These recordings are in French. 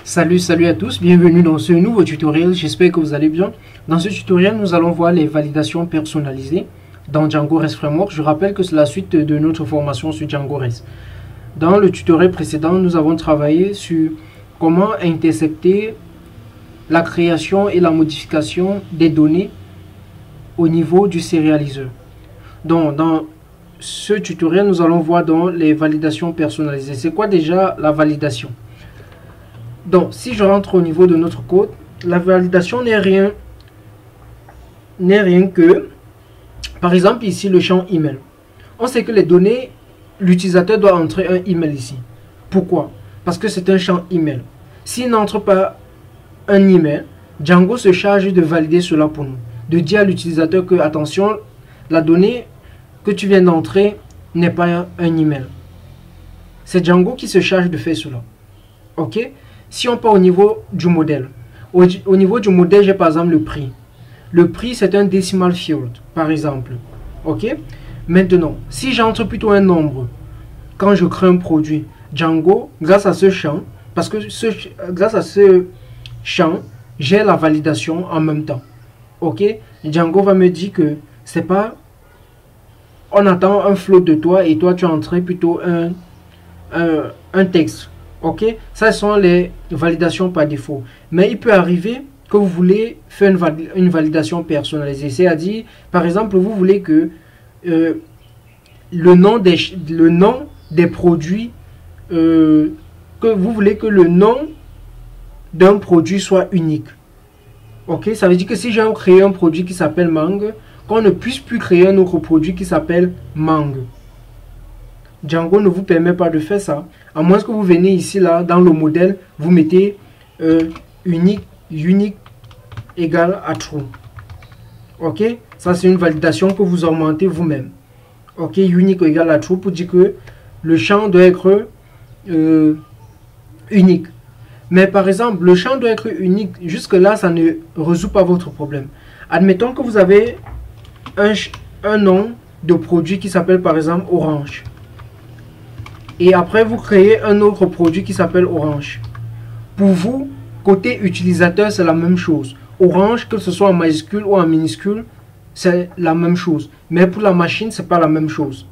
Salut à tous, bienvenue dans ce nouveau tutoriel, j'espère que vous allez bien. Dans ce tutoriel, nous allons voir les validations personnalisées dans Django REST Framework. Je rappelle que c'est la suite de notre formation sur Django REST. Dans le tutoriel précédent, nous avons travaillé sur comment intercepter la création et la modification des données au niveau du sérialiseur. Donc, dans ce tutoriel, nous allons voir dans les validations personnalisées. C'est quoi déjà la validation? Donc, si je rentre au niveau de notre code, la validation n'est rien que, par exemple, ici, le champ email. On sait que les données, l'utilisateur doit entrer un email ici. Pourquoi? Parce que c'est un champ email. S'il n'entre pas un email, Django se charge de valider cela pour nous. De dire à l'utilisateur que, attention, la donnée que tu viens d'entrer n'est pas un email. C'est Django qui se charge de faire cela. Ok? Si on part au niveau du modèle, au niveau du modèle, j'ai par exemple le prix. Le prix, c'est un decimal field, par exemple. Ok? Maintenant, si j'entre plutôt un nombre, quand je crée un produit, Django, grâce à ce champ, parce que grâce à ce champ, j'ai la validation en même temps. Ok? Django va me dire que c'est pas, on attend un float de toi et toi tu as entré plutôt un texte. Ok, ça sont les validations par défaut. Mais il peut arriver que vous voulez faire une validation personnalisée. C'est-à-dire, par exemple, vous voulez que le nom des produits, que vous voulez que le nom d'un produit soit unique. Ok, ça veut dire que si j'ai créé un produit qui s'appelle Mangue, qu'on ne puisse plus créer un autre produit qui s'appelle Mangue. Django ne vous permet pas de faire ça. À moins que vous venez ici, là, dans le modèle, vous mettez unique égale à true. Ok? Ça, c'est une validation que vous augmentez vous-même. Ok? Unique égale à true pour dire que le champ doit être unique. Mais par exemple, le champ doit être unique. Jusque-là, ça ne résout pas votre problème. Admettons que vous avez un nom de produit qui s'appelle par exemple Orange. Et après, vous créez un autre produit qui s'appelle Orange. Pour vous, côté utilisateur, c'est la même chose. Orange, que ce soit en majuscule ou en minuscule, c'est la même chose. Mais pour la machine, c'est pas la même chose.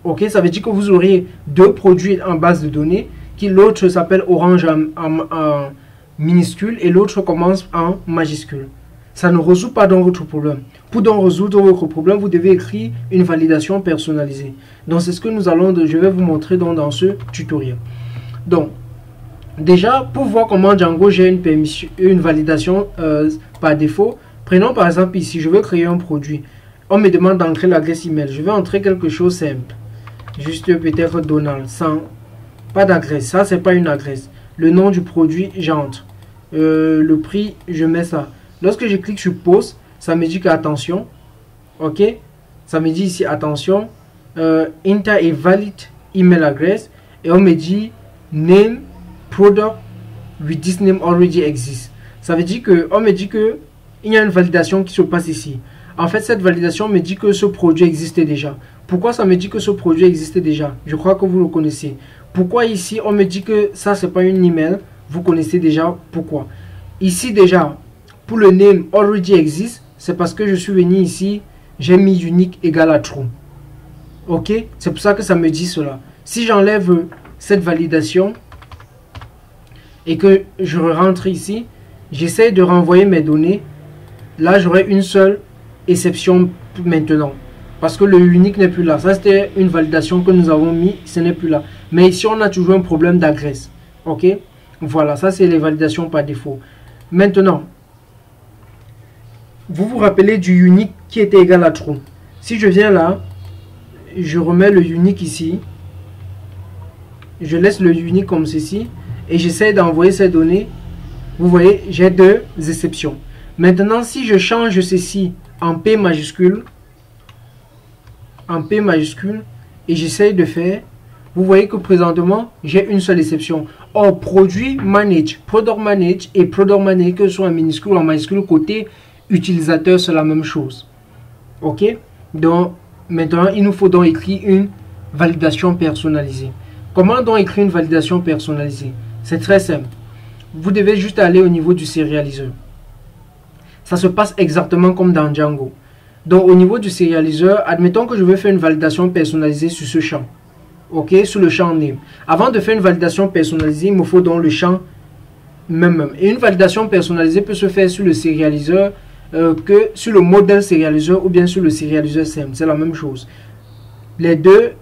Ok, ça veut dire que vous aurez deux produits en base de données, qui l'autre s'appelle Orange en minuscule et l'autre commence en majuscule. Ça ne résout pas dans votre problème. Pour donc résoudre votre problème, vous devez écrire une validation personnalisée. Donc, c'est ce que je vais vous montrer dans ce tutoriel. Donc, déjà, pour voir comment Django gère une validation par défaut, prenons par exemple ici, je veux créer un produit. On me demande d'entrer l'adresse email. Je vais entrer quelque chose simple. Juste peut-être Donald, sans pas d'adresse. Ça, c'est pas une adresse. Le nom du produit, j'entre. Le prix, je mets ça. Lorsque je clique sur Post, ça me dit que attention, ok, ça me dit ici attention, enter a valid email address et on me dit name product with this name already exists. Ça veut dire que on me dit que il y a une validation qui se passe ici. En fait, cette validation me dit que ce produit existait déjà. Pourquoi ça me dit que ce produit existait déjà? Je crois que vous le connaissez. Pourquoi ici on me dit que ça c'est pas une email? Vous connaissez déjà pourquoi. Ici déjà, pour le name already exist, c'est parce que je suis venu ici, j'ai mis unique égale à true. Ok, c'est pour ça que ça me dit cela. Si j'enlève cette validation et que je rentre ici, j'essaie de renvoyer mes données. Là, j'aurai une seule exception maintenant. Parce que le unique n'est plus là. Ça, c'était une validation que nous avons mis, ce n'est plus là. Mais ici, on a toujours un problème d'adresse. Ok, voilà, ça c'est les validations par défaut. Maintenant, vous vous rappelez du unique qui était égal à true. Si je viens là, je remets le unique ici. Je laisse le unique comme ceci. Et j'essaie d'envoyer ces données. Vous voyez, j'ai deux exceptions. Maintenant, si je change ceci en P majuscule. Et j'essaie de faire. Vous voyez que présentement, j'ai une seule exception. Or, produit manage, product manage et product manage, que ce soit en minuscule ou en majuscule, côté utilisateur, c'est la même chose. Ok, donc maintenant il nous faut donc écrire une validation personnalisée. Comment donc écrire une validation personnalisée? C'est très simple. vous devez juste aller au niveau du sérialiseur. Ça se passe exactement comme dans Django. Donc au niveau du sérialiseur, admettons que je veux faire une validation personnalisée sur ce champ. Ok, sur le champ name. Avant de faire une validation personnalisée, il me faut donc le champ même. Et une validation personnalisée peut se faire sur le sérialiseur que sur le modèle sérialiseur ou bien sur le sérialiseur SEM. C'est la même chose. Les deux,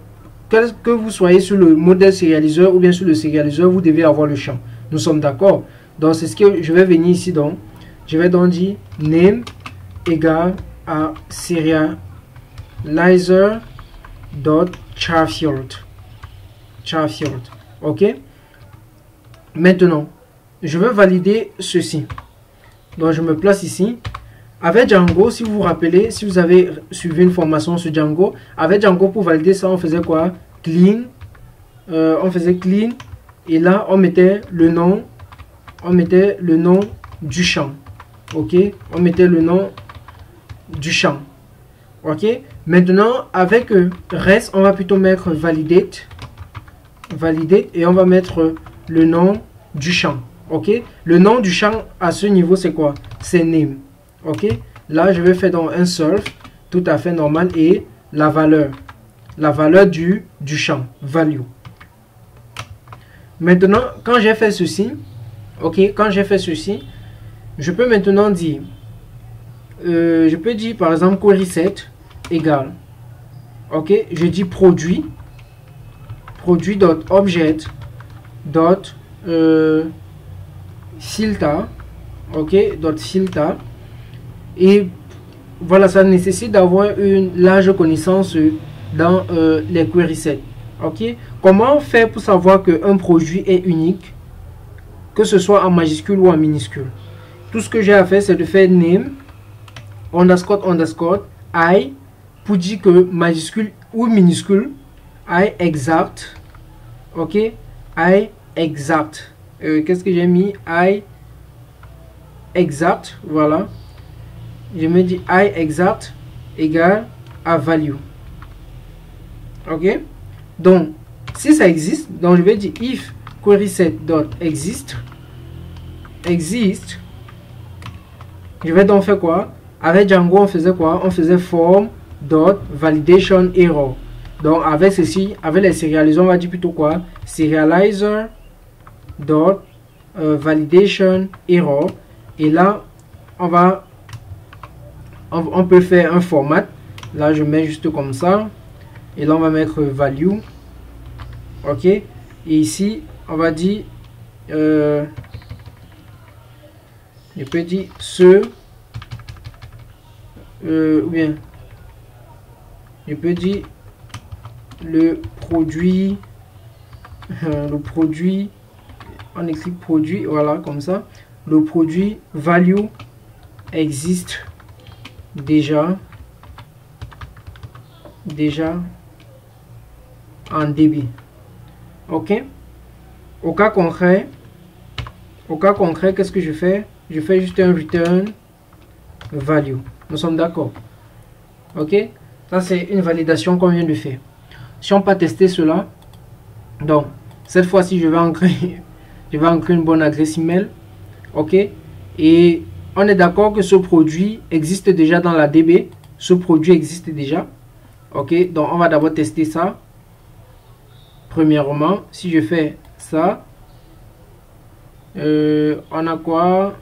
que vous soyez sur le modèle sérialiseur ou bien sur le sérialiseur, vous devez avoir le champ. Nous sommes d'accord. Donc c'est ce que je vais venir ici. Donc je vais donc dire name égale à serializer.charfield. Ok. Maintenant, je veux valider ceci. Donc je me place ici. Avec Django, si vous vous rappelez, si vous avez suivi une formation sur Django, avec Django pour valider ça, on faisait quoi? Clean. On faisait clean. Et là, on mettait le nom. On mettait le nom du champ. Ok. On mettait le nom du champ. Ok. Maintenant, avec REST, on va plutôt mettre validate. Validate. Et on va mettre le nom du champ. Ok. Le nom du champ à ce niveau, c'est quoi? C'est name. Ok, là je vais faire donc un surf tout à fait normal et la valeur du champ value. Maintenant quand j'ai fait ceci, ok, quand j'ai fait ceci, je peux maintenant dire je peux dire par exemple query set égale, ok, je dis produit dot object dot filter, ok, dot filter. Et voilà, ça nécessite d'avoir une large connaissance dans les query sets. Ok, comment faire pour savoir qu'un produit est unique, que ce soit en majuscule ou en minuscule? Tout ce que j'ai à faire, c'est de faire name underscore underscore I pour dire que majuscule ou minuscule, I exact. Ok, I exact. Qu'est-ce que j'ai mis? I exact. Voilà. Je me dis I exact égale à value. Ok. Donc, si ça existe, donc je vais dire if query set dot exist. Je vais donc faire quoi? Avec Django, on faisait quoi? On faisait form dot validation error. Donc, avec ceci, avec les serialisers, on va dire plutôt quoi? Serializer dot validation error. Et là, on peut faire un format. Là je mets juste comme ça et là on va mettre value. Ok, et ici on va dire je peux dire ce ou bien je peux dire le produit on écrit produit, voilà, comme ça, le produit value existe déjà en DB. Ok, au cas concret, qu'est-ce que je fais? Je fais juste un return value. Nous sommes d'accord? Ok, ça c'est une validation qu'on vient de faire. Si on peut tester cela, donc cette fois-ci je vais ancrer une bonne adresse email. Ok, et on est d'accord que ce produit existe déjà dans la DB. Ce produit existe déjà. Ok, donc on va d'abord tester ça. Premièrement, si je fais ça, on a quoi?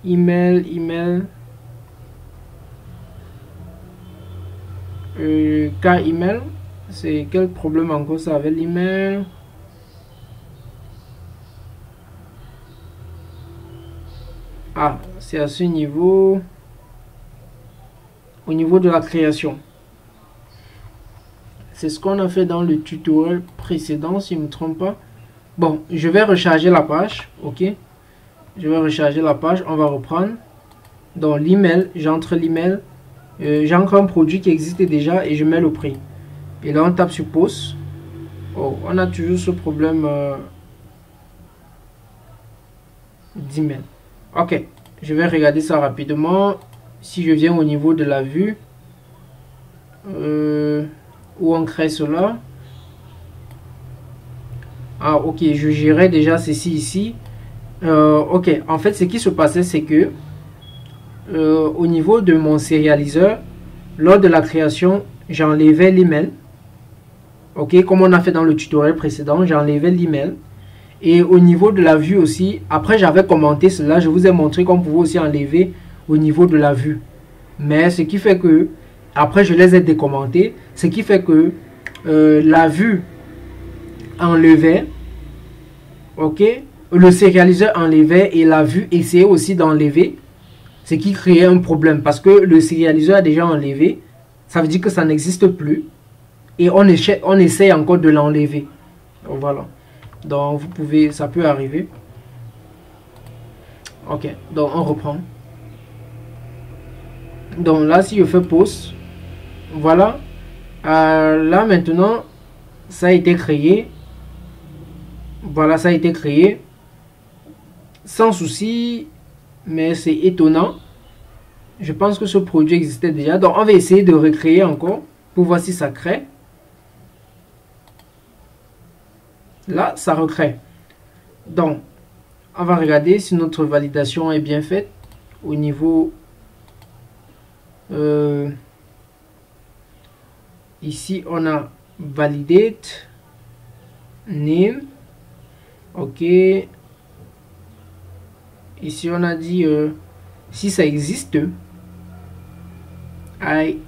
Email. Car email, c'est quel problème encore ça avec l'email? Ah, c'est à ce niveau, au niveau de la création. C'est ce qu'on a fait dans le tutoriel précédent, si je ne me trompe pas. Bon, je vais recharger la page. Ok, je vais recharger la page. On va reprendre. Dans l'email, j'entre l'email. J'encre un produit qui existe déjà et je mets le prix. Et là, on tape sur post. Oh, on a toujours ce problème d'email. Ok, je vais regarder ça rapidement. Si je viens au niveau de la vue, où on crée cela. Ah, ok, je gérais déjà ceci ici. Ok, en fait, ce qui se passait, c'est que au niveau de mon sérialiseur, lors de la création, j'enlevais l'email. Ok, comme on a fait dans le tutoriel précédent, j'enlevais l'email. Et au niveau de la vue aussi, après j'avais commenté cela, je vous ai montré qu'on pouvait aussi enlever au niveau de la vue. Mais ce qui fait que, après je les ai décommentés, ce qui fait que la vue enlevait, ok, le sérialiseur enlevait et la vue essayait aussi d'enlever, ce qui créait un problème parce que le sérialiseur a déjà enlevé, ça veut dire que ça n'existe plus et on essaie encore de l'enlever. Voilà. Donc vous pouvez, ça peut arriver. Ok, donc on reprend. Donc là, si je fais pause, voilà. Là maintenant, ça a été créé. Voilà, ça a été créé. Sans souci, mais c'est étonnant. Je pense que ce produit existait déjà. Donc on va essayer de recréer encore pour voir si ça crée. Là, ça recrée. Donc, on va regarder si notre validation est bien faite au niveau... ici, on a validate name. Ok. Ici, on a dit si ça existe, I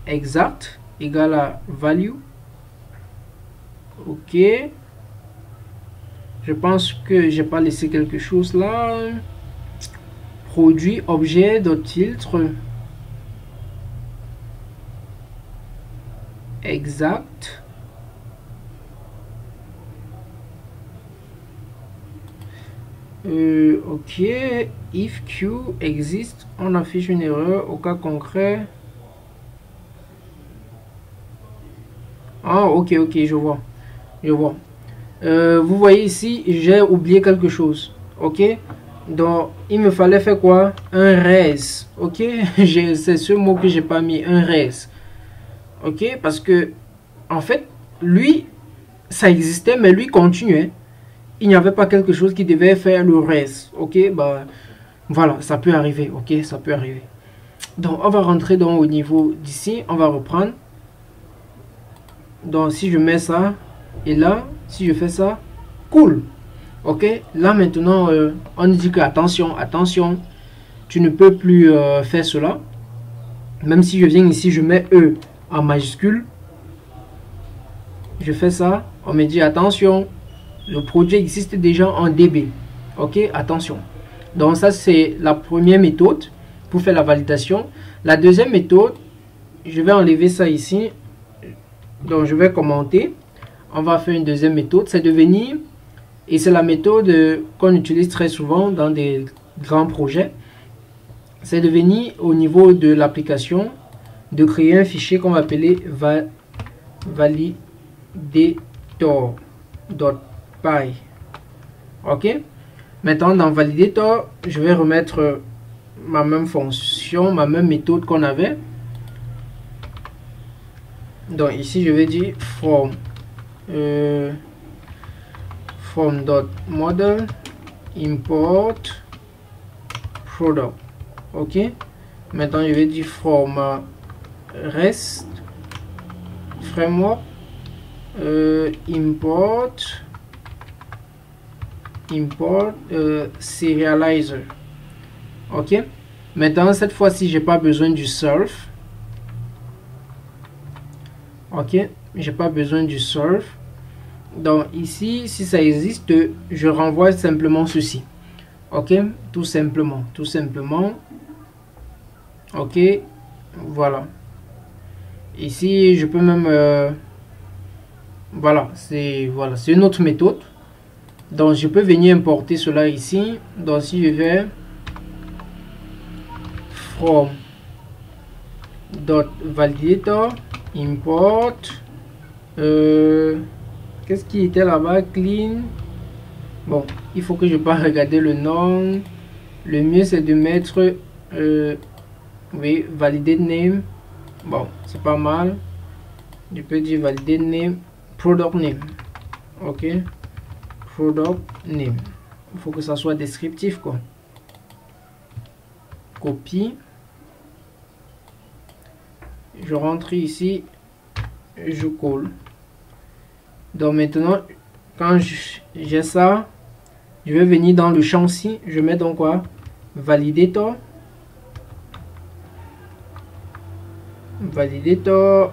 exact égale à value. Ok. Je pense que j'ai pas laissé quelque chose là. Produit objet filtre exact. Ok. If Q existe, on affiche une erreur au cas concret. Ah, ok, je vois. Vous voyez ici, j'ai oublié quelque chose. Ok, donc il me fallait faire quoi? Un res. Ok, c'est ce mot que j'ai pas mis, un res. Ok, parce que en fait, lui, ça existait, mais lui continuait. Il n'y avait pas quelque chose qui devait faire le res. Ok, bah voilà, ça peut arriver. Ok, ça peut arriver. Donc on va rentrer dans au niveau d'ici, on va reprendre. Donc si je mets ça et là, si je fais ça, cool. Ok, là maintenant on dit que attention, tu ne peux plus faire cela. Même si je viens ici, je mets E en majuscule, je fais ça, on me dit attention, le produit existe déjà en DB. Ok, attention. Donc ça c'est la première méthode pour faire la validation. La deuxième méthode, je vais enlever ça ici. Donc je vais commenter. On va faire une deuxième méthode, c'est de venir, et c'est la méthode qu'on utilise très souvent dans des grands projets, c'est de venir au niveau de l'application, de créer un fichier qu'on va appeler validator.py. Ok, maintenant dans validator, je vais remettre ma même fonction, ma même méthode qu'on avait. Donc ici je vais dire from.model import product. Ok, maintenant je vais dire from rest framework import serializer. Ok, maintenant cette fois-ci j'ai pas besoin du surf. Ok, j'ai pas besoin du surf. Donc ici, si ça existe, je renvoie simplement ceci. Ok, tout simplement. Ok, voilà. Ici, je peux même voilà, c'est une autre méthode. Donc je peux venir importer cela ici. Donc si je vais from .validator import qu'est-ce qui était là-bas, clean. Bon, il faut que je pas regarder le nom. Le mieux c'est de mettre oui, validate name. Bon, c'est pas mal. Je peux dire validate name, product name. Ok, product name. Il faut que ça soit descriptif, quoi. Copie. Je rentre ici, je colle. Donc maintenant, quand j'ai ça, je vais venir dans le champ ci, je mets donc quoi? Validator. Validator.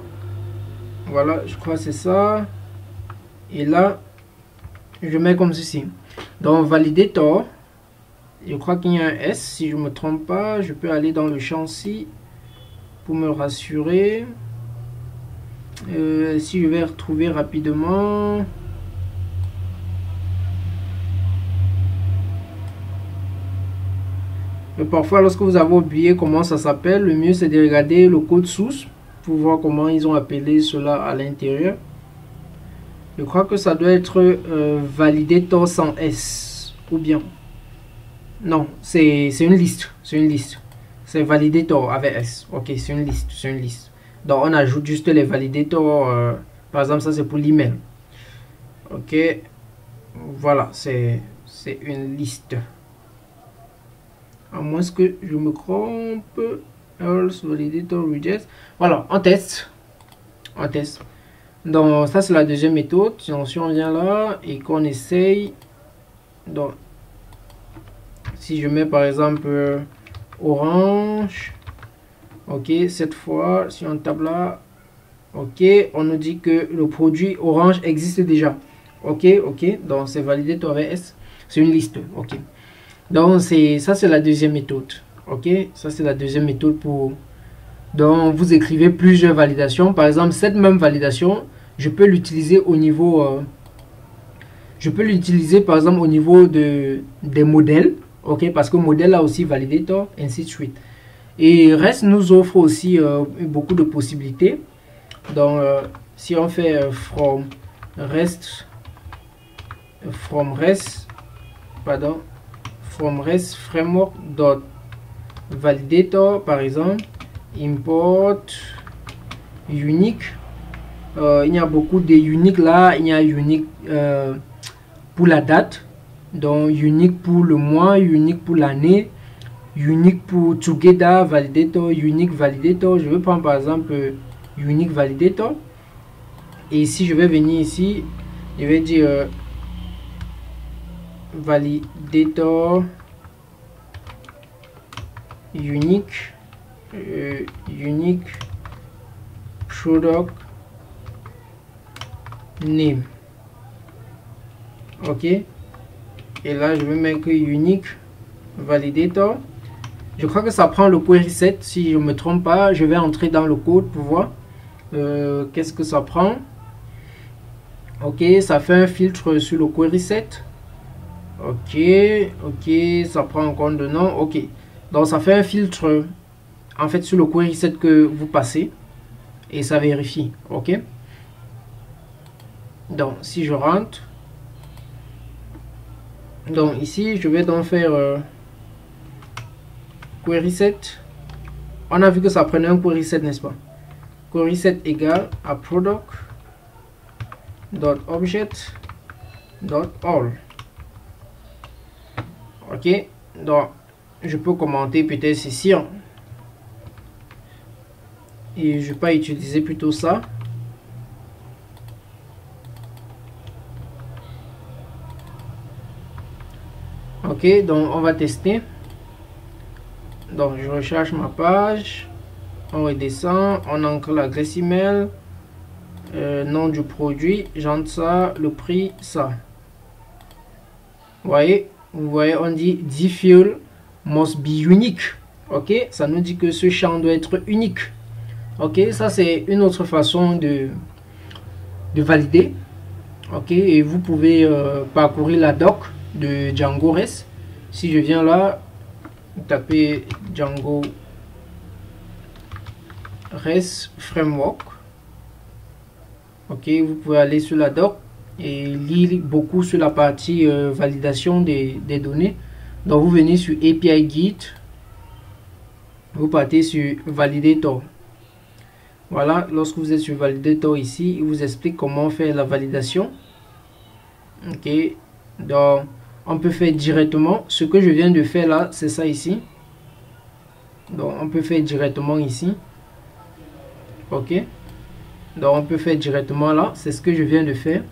Voilà, je crois que c'est ça. Et là, je mets comme ceci. Donc validator. Je crois qu'il y a un S, si je ne me trompe pas. Je peux aller dans le champ ci pour me rassurer. Si je vais retrouver rapidement. Mais parfois, lorsque vous avez oublié comment ça s'appelle, le mieux c'est de regarder le code source pour voir comment ils ont appelé cela à l'intérieur. Je crois que ça doit être validator sans S. Ou bien. Non, c'est une liste. C'est une liste. C'est validator avec S. Ok, c'est une liste. C'est une liste. Donc on ajoute juste les validators. Par exemple, ça c'est pour l'email. Ok. Voilà, c'est une liste. À moins que je me trompe. Else validator reject. Voilà, on teste. On teste. Donc ça c'est la deuxième méthode. Si on vient là et qu'on essaye. Donc si je mets par exemple orange. Ok, cette fois si on tape là. Ok, on nous dit que le produit orange existe déjà. Ok, ok, donc c'est validé avec S. C'est une liste. Ok. Donc ça c'est la deuxième méthode. Ok, ça c'est la deuxième méthode pour. Donc vous écrivez plusieurs validations. Par exemple, cette même validation, je peux l'utiliser au niveau. Je peux l'utiliser par exemple au niveau des modèles. Ok, parce que modèle a aussi validator, ainsi de suite. Et REST nous offre aussi beaucoup de possibilités. Donc si on fait from REST framework dot validator par exemple, import unique. Il y a beaucoup de unique là. Il y a unique pour la date, donc unique pour le mois, unique pour l'année, unique pour together validator, unique validator. Je vais prendre par exemple unique validator. Et si je vais venir ici, je vais dire validator unique unique product name. Ok, et là je vais mettre unique validator. Je crois que ça prend le query set, si je me trompe pas. Je vais entrer dans le code pour voir qu'est-ce que ça prend. Ok, ça fait un filtre sur le query set. Ok, ok, ça prend en compte de nom. Ok, donc ça fait un filtre en fait sur le query set que vous passez et ça vérifie. Ok, donc si je rentre, donc ici je vais donc faire query set. On a vu que ça prenait un query set, n'est-ce pas? Query set égale à product dot object dot all. Ok, donc je peux commenter peut-être ici hein. Et je vais pas utiliser plutôt ça. Ok, donc on va tester. Donc je recherche ma page, on redescend, on ancre l'adresse email, nom du produit, j'entre ça, le prix ça. Vous voyez, on dit the field must be unique. Ok, ça nous dit que ce champ doit être unique. Ok, ça c'est une autre façon de valider. Ok, et vous pouvez parcourir la doc de Django REST. Si je viens là, taper Django REST framework. Ok, vous pouvez aller sur la doc et lire beaucoup sur la partie validation des données. Donc vous venez sur API Git, vous partez sur Validator. Voilà, lorsque vous êtes sur Validator ici, il vous explique comment faire la validation. Ok, donc on peut faire directement ce que je viens de faire là, c'est ça ici. Donc on peut faire directement ici. Ok, donc on peut faire directement là, c'est ce que je viens de faire.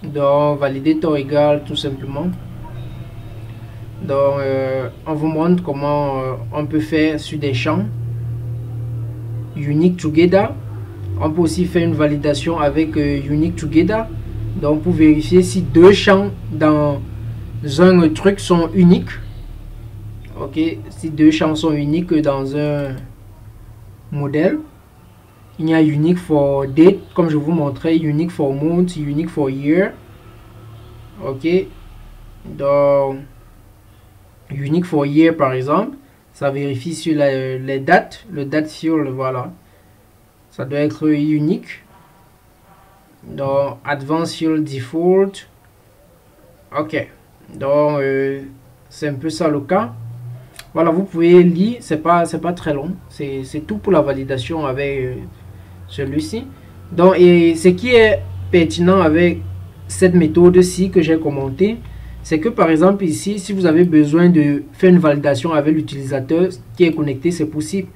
Donc valider taux égal tout simplement. Donc on vous montre comment on peut faire sur des champs unique together. On peut aussi faire une validation avec unique together, donc pour vérifier si deux champs dans un truc sont uniques. Ok, si deux champs sont uniques dans un modèle, il y a unique for date comme je vous montrais, unique for month, unique for year. Ok, donc unique for year par exemple, ça vérifie sur les dates, le date field, voilà, ça doit être unique. Donc advanced field default. Ok, donc c'est un peu ça le cas. Voilà, vous pouvez lire, c'est pas très long, c'est tout pour la validation avec celui-ci. Donc, et ce qui est pertinent avec cette méthode-ci que j'ai commenté, c'est que par exemple ici, si vous avez besoin de faire une validation avec l'utilisateur qui est connecté, c'est possible.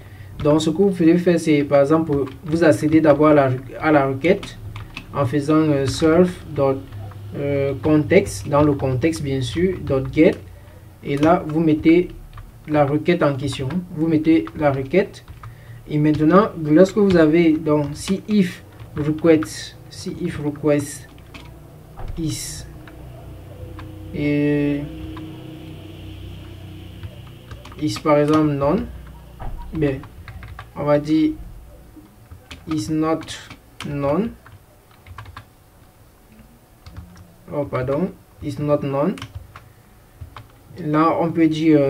Donc, ce que vous pouvez faire, c'est par exemple, vous accédez d'abord à la requête en faisant surf.context, dans le contexte bien sûr, .get, et là, vous mettez la requête en question, vous mettez la requête. Et maintenant, lorsque vous avez donc si if request is et is par exemple none, bien on va dire is not none, oh pardon, is not none. Là on peut dire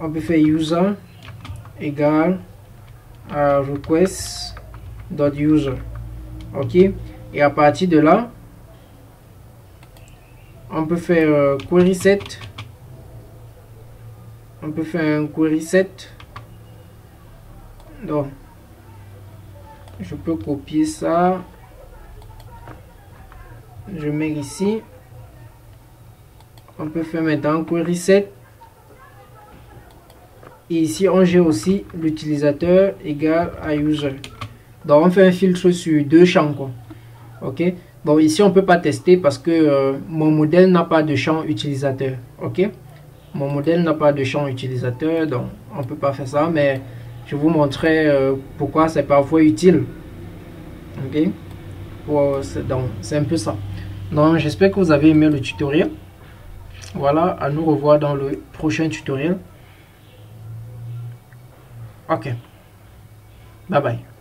on peut faire user égal à request.user. ok, et à partir de là on peut faire query set, on peut faire un query set. Donc je peux copier ça, je mets ici, on peut faire maintenant query set. Et ici on gère aussi l'utilisateur égal à user. Donc on fait un filtre sur deux champs quoi. Ok, bon ici on peut pas tester parce que mon modèle n'a pas de champ utilisateur. Ok, mon modèle n'a pas de champ utilisateur, donc on peut pas faire ça, mais je vous montrerai pourquoi c'est parfois utile. Ok, donc c'est un peu ça. Donc j'espère que vous avez aimé le tutoriel. Voilà, à nous revoir dans le prochain tutoriel. Ok, bye bye.